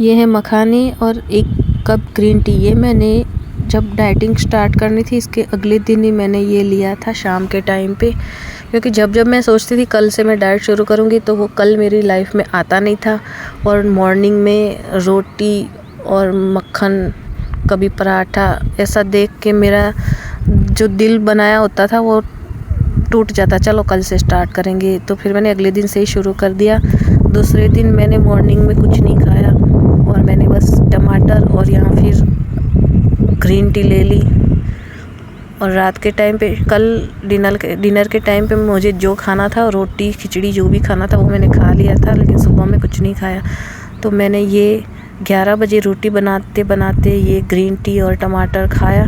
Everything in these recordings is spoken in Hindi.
ये है मखाने और एक कप ग्रीन टी। ये मैंने जब डाइटिंग स्टार्ट करनी थी इसके अगले दिन ही मैंने ये लिया था शाम के टाइम पे, क्योंकि जब जब मैं सोचती थी कल से मैं डाइट शुरू करूँगी तो वो कल मेरी लाइफ में आता नहीं था। और मॉर्निंग में रोटी और मक्खन, कभी पराठा, ऐसा देख के मेरा जो दिल बनाया होता था वो टूट जाता, चलो कल से स्टार्ट करेंगे। तो फिर मैंने अगले दिन से ही शुरू कर दिया। दूसरे दिन मैंने मॉर्निंग में कुछ नहीं खाया और मैंने बस टमाटर और या फिर ग्रीन टी ले ली। और रात के टाइम पे कल डिनर के टाइम पे मुझे जो खाना था, रोटी खिचड़ी जो भी खाना था वो मैंने खा लिया था, लेकिन सुबह में कुछ नहीं खाया। तो मैंने ये 11 बजे रोटी बनाते बनाते ये ग्रीन टी और टमाटर खाया।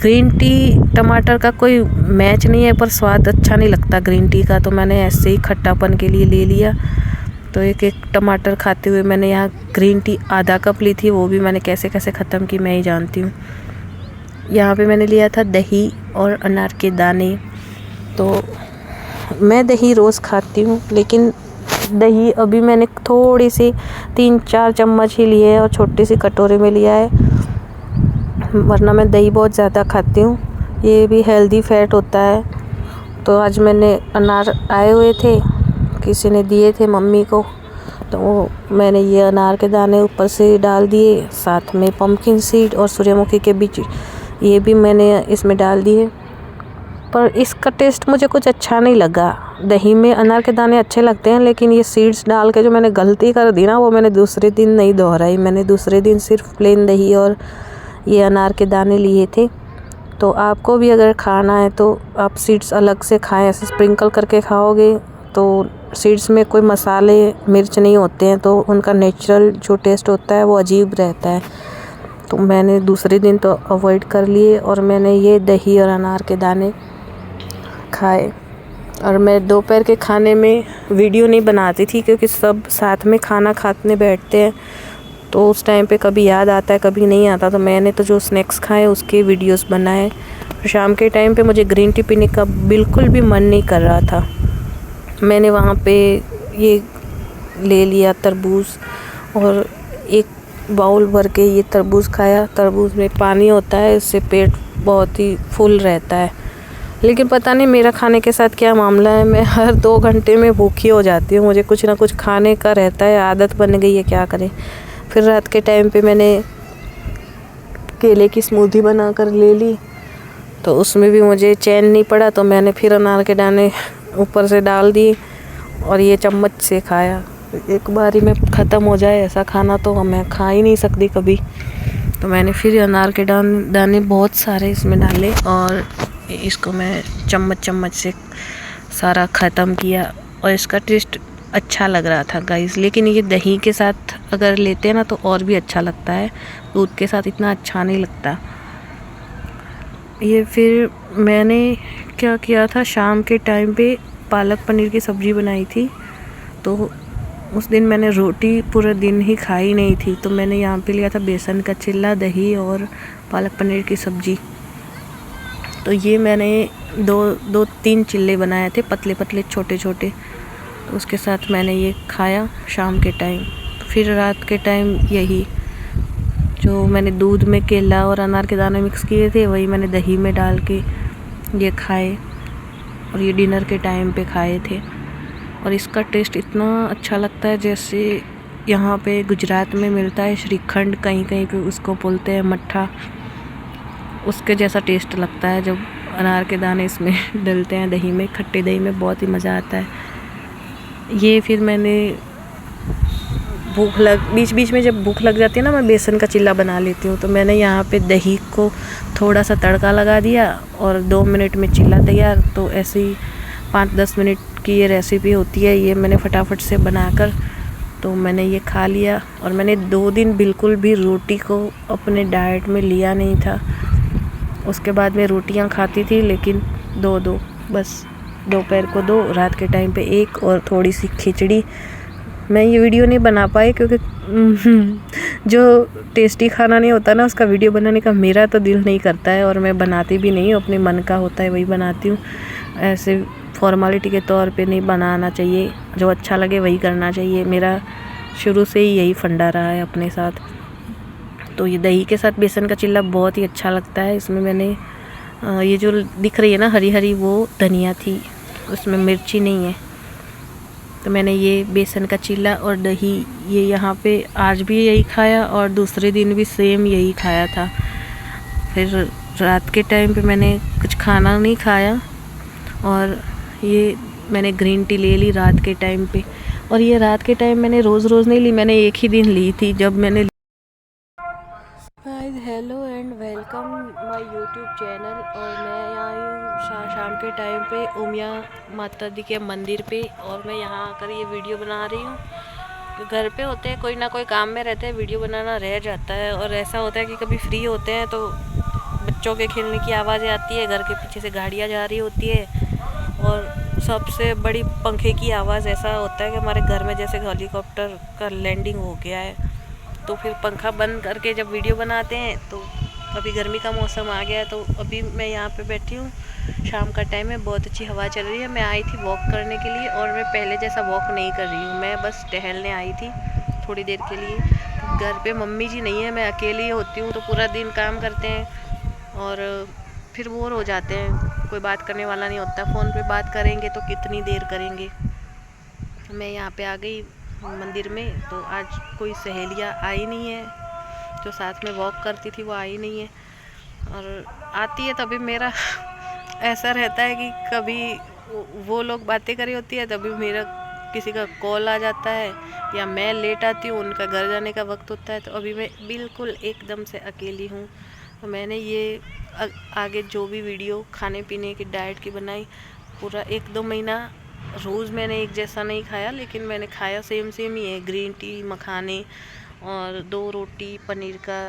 ग्रीन टी टमाटर का कोई मैच नहीं है, पर स्वाद अच्छा नहीं लगता ग्रीन टी का, तो मैंने ऐसे ही खट्टापन के लिए ले लिया। तो एक एक टमाटर खाते हुए मैंने यहाँ ग्रीन टी आधा कप ली थी, वो भी मैंने कैसे कैसे ख़त्म की मैं ही जानती हूँ। यहाँ पे मैंने लिया था दही और अनार के दाने। तो मैं दही रोज़ खाती हूँ, लेकिन दही अभी मैंने थोड़ी सी 3-4 चम्मच ही लिए है और छोटी सी कटोरे में लिया है, वरना मैं दही बहुत ज़्यादा खाती हूँ। ये भी हेल्दी फैट होता है। तो आज मैंने अनार आए हुए थे, किसी ने दिए थे मम्मी को, तो मैंने ये अनार के दाने ऊपर से डाल दिए, साथ में पम्पकिन सीड और सूर्यमुखी के बीज ये भी मैंने इसमें डाल दिए। पर इसका टेस्ट मुझे कुछ अच्छा नहीं लगा। दही में अनार के दाने अच्छे लगते हैं, लेकिन ये सीड्स डाल के जो मैंने गलती कर दी ना, वो मैंने दूसरे दिन नहीं दोहराई। मैंने दूसरे दिन सिर्फ प्लेन दही और ये अनार के दाने लिए थे। तो आपको भी अगर खाना है तो आप सीड्स अलग से खाएं। ऐसे स्प्रिंकल करके खाओगे तो सीड्स में कोई मसाले मिर्च नहीं होते हैं, तो उनका नेचुरल जो टेस्ट होता है वो अजीब रहता है। तो मैंने दूसरे दिन तो अवॉइड कर लिए और मैंने ये दही और अनार के दाने खाए। और मैं दोपहर के खाने में वीडियो नहीं बनाती थी, क्योंकि सब साथ में खाना खाने बैठते हैं, तो उस टाइम पे कभी याद आता है कभी नहीं आता। तो मैंने तो जो स्नैक्स खाए उसके वीडियोस बनाए। शाम के टाइम पे मुझे ग्रीन टी पीने का बिल्कुल भी मन नहीं कर रहा था। मैंने वहाँ पे ये ले लिया तरबूज और एक बाउल भर के ये तरबूज खाया। तरबूज में पानी होता है, इससे पेट बहुत ही फुल रहता है। लेकिन पता नहीं मेरा खाने के साथ क्या मामला है, मैं हर 2 घंटे में भूखी हो जाती हूँ। मुझे कुछ ना कुछ खाने का रहता है, आदत बन गई है, क्या करें। फिर रात के टाइम पे मैंने केले की स्मूदी बना कर ले ली, तो उसमें भी मुझे चैन नहीं पड़ा, तो मैंने फिर अनार के दाने ऊपर से डाल दिए और ये चम्मच से खाया। एक बारी में ख़त्म हो जाए ऐसा खाना तो मैं खा ही नहीं सकती कभी। तो मैंने फिर अनार के दाने बहुत सारे इसमें डाले और इसको मैं चम्मच से सारा ख़त्म किया। और इसका टेस्ट अच्छा लग रहा था गाइस, लेकिन ये दही के साथ अगर लेते हैं ना तो और भी अच्छा लगता है, दूध के साथ इतना अच्छा नहीं लगता। ये फिर मैंने क्या किया था, शाम के टाइम पे पालक पनीर की सब्ज़ी बनाई थी। तो उस दिन मैंने रोटी पूरा दिन ही खाई नहीं थी, तो मैंने यहाँ पे लिया था बेसन का चिल्ला, दही और पालक पनीर की सब्ज़ी। तो ये मैंने 2-3 चिल्ले बनाए थे, पतले पतले छोटे छोटे। तो उसके साथ मैंने ये खाया शाम के टाइम। फिर रात के टाइम यही जो मैंने दूध में केला और अनार के दाने मिक्स किए थे, वही मैंने दही में डाल के ये खाए और ये डिनर के टाइम पे खाए थे। और इसका टेस्ट इतना अच्छा लगता है, जैसे यहाँ पे गुजरात में मिलता है श्रीखंड, कहीं कहीं पे उसको बोलते हैं मट्ठा, उसके जैसा टेस्ट लगता है जब अनार के दाने इसमें डलते हैं दही में, खट्टे दही में, बहुत ही मज़ा आता है। ये फिर मैंने बीच बीच में जब भूख लग जाती है ना, मैं बेसन का चिल्ला बना लेती हूँ। तो मैंने यहाँ पे दही को थोड़ा सा तड़का लगा दिया और 2 मिनट में चिल्ला तैयार। तो ऐसे ही 5-10 मिनट की ये रेसिपी होती है। ये मैंने फटाफट से बनाकर तो मैंने ये खा लिया। और मैंने 2 दिन बिल्कुल भी रोटी को अपने डाइट में लिया नहीं था। उसके बाद मैं रोटियाँ खाती थी, लेकिन 2-2 बस, दोपहर को 2, रात के टाइम पे 1 और थोड़ी सी खिचड़ी। मैं ये वीडियो नहीं बना पाई क्योंकि जो टेस्टी खाना नहीं होता ना, उसका वीडियो बनाने का मेरा तो दिल नहीं करता है, और मैं बनाती भी नहीं हूँ। अपने मन का होता है वही बनाती हूँ, ऐसे फॉर्मेलिटी के तौर पे नहीं बनाना चाहिए। जो अच्छा लगे वही करना चाहिए। मेरा शुरू से ही यही फंडा रहा है अपने साथ। तो ये दही के साथ बेसन का चिल्ला बहुत ही अच्छा लगता है। इसमें मैंने ये जो दिख रही है ना हरी हरी, वो धनिया थी, उसमें मिर्ची नहीं है। तो मैंने ये बेसन का चिल्ला और दही ये यहाँ पे आज भी यही खाया और दूसरे दिन भी सेम यही खाया था। फिर रात के टाइम पे मैंने कुछ खाना नहीं खाया और ये मैंने ग्रीन टी ले ली रात के टाइम पे। और ये रात के टाइम मैंने रोज़ नहीं ली, मैंने एक ही दिन ली थी जब मैंने। Guys hello and welcome my YouTube channel. और मैं यहाँ हूँ शाम के टाइम पे उमिया माता दी के मंदिर पे, और मैं यहाँ आकर ये वीडियो बना रही हूँ। घर पे होते हैं, कोई ना कोई काम में रहते हैं, वीडियो बनाना रह जाता है। और ऐसा होता है कि कभी फ्री होते हैं तो बच्चों के खेलने की आवाज़ें आती है, घर के पीछे से गाड़ियाँ जा रही होती है, और सबसे बड़ी पंखे की आवाज़। ऐसा होता है कि हमारे घर में जैसे हेलीकॉप्टर का लैंडिंग हो गया है। तो फिर पंखा बंद करके जब वीडियो बनाते हैं तो अभी गर्मी का मौसम आ गया है। तो अभी मैं यहाँ पे बैठी हूँ, शाम का टाइम है, बहुत अच्छी हवा चल रही है। मैं आई थी वॉक करने के लिए, और मैं पहले जैसा वॉक नहीं कर रही हूँ, मैं बस टहलने आई थी थोड़ी देर के लिए। घर पे मम्मी जी नहीं है, मैं अकेली होती हूँ, तो पूरा दिन काम करते हैं और फिर बोर हो जाते हैं, कोई बात करने वाला नहीं होता। फ़ोन पे बात करेंगे तो कितनी देर करेंगे। मैं यहाँ पे आ गई मंदिर में, तो आज कोई सहेलियाँ आई नहीं है, जो साथ में वॉक करती थी वो आई नहीं है। और आती है तभी मेरा ऐसा रहता है कि कभी वो लोग बातें करी होती है, तभी मेरा किसी का कॉल आ जाता है, या मैं लेट आती हूँ, उनका घर जाने का वक्त होता है। तो अभी मैं बिल्कुल एकदम से अकेली हूँ। तो मैंने ये आगे जो भी वीडियो खाने पीने की डाइट की बनाई, पूरा 1-2 महीना रोज़ मैंने एक जैसा नहीं खाया, लेकिन मैंने खाया सेम ही है। ग्रीन टी, मखाने और 2 रोटी, पनीर का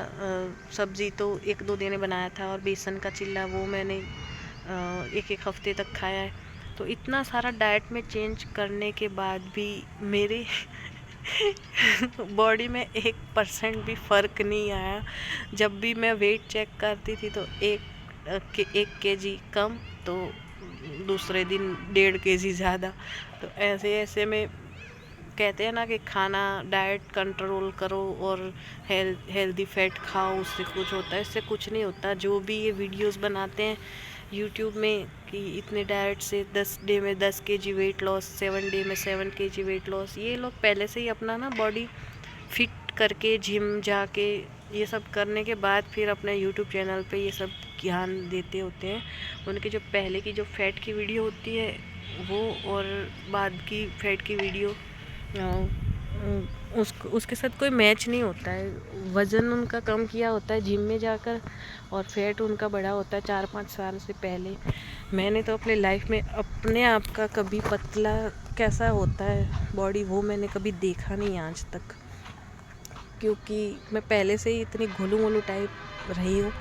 सब्ज़ी तो 1-2 दिन बनाया था, और बेसन का चिल्ला वो मैंने 1-1 हफ्ते तक खाया है। तो इतना सारा डाइट में चेंज करने के बाद भी मेरे बॉडी में 1% भी फ़र्क नहीं आया। जब भी मैं वेट चेक करती थी तो 1 केजी कम, तो दूसरे दिन 1.5 केजी ज़्यादा। तो ऐसे में कहते हैं ना कि खाना डाइट कंट्रोल करो और हेल्दी फैट खाओ, उससे कुछ होता है, इससे कुछ नहीं होता। जो भी ये वीडियोस बनाते हैं यूट्यूब में कि इतने डाइट से 10 डे में 10 केजी वेट लॉस, 7 डे में 7 केजी वेट लॉस, ये लोग पहले से ही अपना ना बॉडी फिट करके जिम जाके ये सब करने के बाद फिर अपने यूट्यूब चैनल पे ये सब ज्ञान देते होते हैं। उनके जो पहले की जो फैट की वीडियो होती है वो, और बाद की फैट की वीडियो, उसके साथ कोई मैच नहीं होता है। वज़न उनका कम किया होता है जिम में जाकर, और फैट उनका बढ़ा होता है 4-5 साल से पहले। मैंने तो अपने लाइफ में अपने आप का कभी पतला कैसा होता है बॉडी, वो मैंने कभी देखा नहीं आज तक, क्योंकि मैं पहले से ही इतनी घुलू मुलू टाइप रही हूँ।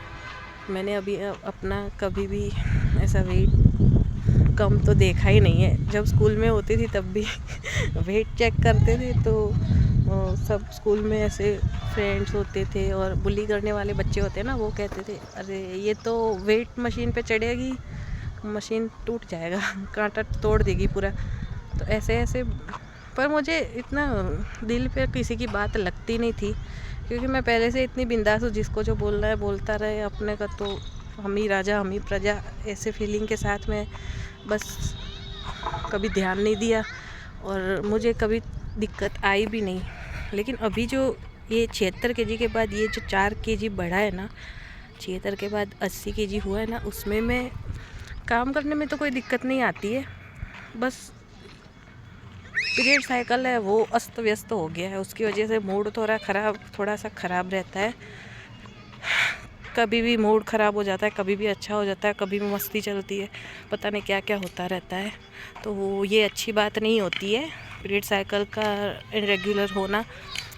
मैंने अभी अपना कभी भी ऐसा वेट कम तो देखा ही नहीं है। जब स्कूल में होती थी तब भी वेट चेक करते थे, तो सब स्कूल में ऐसे फ्रेंड्स होते थे और बुली करने वाले बच्चे होते हैं ना, वो कहते थे अरे ये तो वेट मशीन पे चढ़ेगी, मशीन टूट जाएगा, कांटा तोड़ देगी पूरा। तो ऐसे पर मुझे इतना दिल पे किसी की बात लगती नहीं थी, क्योंकि मैं पहले से इतनी बिंदास हूँ, जिसको जो बोलना है बोलता रहे, अपने का तो हम ही राजा हम ही प्रजा, ऐसे फीलिंग के साथ में बस कभी ध्यान नहीं दिया, और मुझे कभी दिक्कत आई भी नहीं। लेकिन अभी जो ये 76 केजी के बाद ये जो 4 केजी बढ़ा है ना, 76 के बाद 80 केजी हुआ है ना, उसमें मैं काम करने में तो कोई दिक्कत नहीं आती है। बस पीरियड साइकिल है वो अस्त व्यस्त हो गया है, उसकी वजह से मूड थोड़ा सा ख़राब रहता है। कभी भी मूड ख़राब हो जाता है, कभी भी अच्छा हो जाता है, कभी भी मस्ती चलती है, पता नहीं क्या क्या होता रहता है। तो ये अच्छी बात नहीं होती है पीरियड साइकिल का इरेगुलर होना।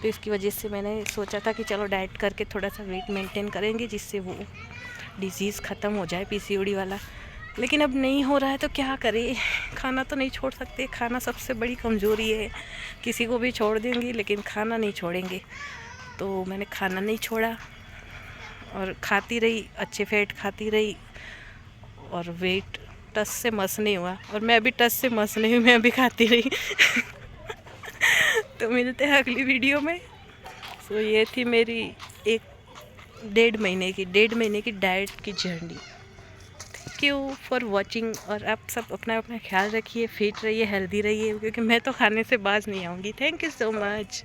तो इसकी वजह से मैंने सोचा था कि चलो डाइट करके थोड़ा सा वेट मेंटेन करेंगे, जिससे वो डिज़ीज़ ख़त्म हो जाए, पीसीओडी वाला। लेकिन अब नहीं हो रहा है तो क्या करें, खाना तो नहीं छोड़ सकते। खाना सबसे बड़ी कमज़ोरी है, किसी को भी छोड़ देंगे लेकिन खाना नहीं छोड़ेंगे। तो मैंने खाना नहीं छोड़ा और खाती रही, अच्छे फैट खाती रही, और वेट टस से मस नहीं हुआ। और मैं अभी टस से मस नहीं हुई, मैं अभी खाती रही तो मिलते हैं अगली वीडियो में। सो ये थी मेरी एक डेढ़ महीने की डाइट की journey. Thank you for watching. और आप सब अपना अपना ख्याल रखिए, फिट रहिए, हेल्दी रहिए, क्योंकि मैं तो खाने से बाज नहीं आऊँगी। Thank you so much.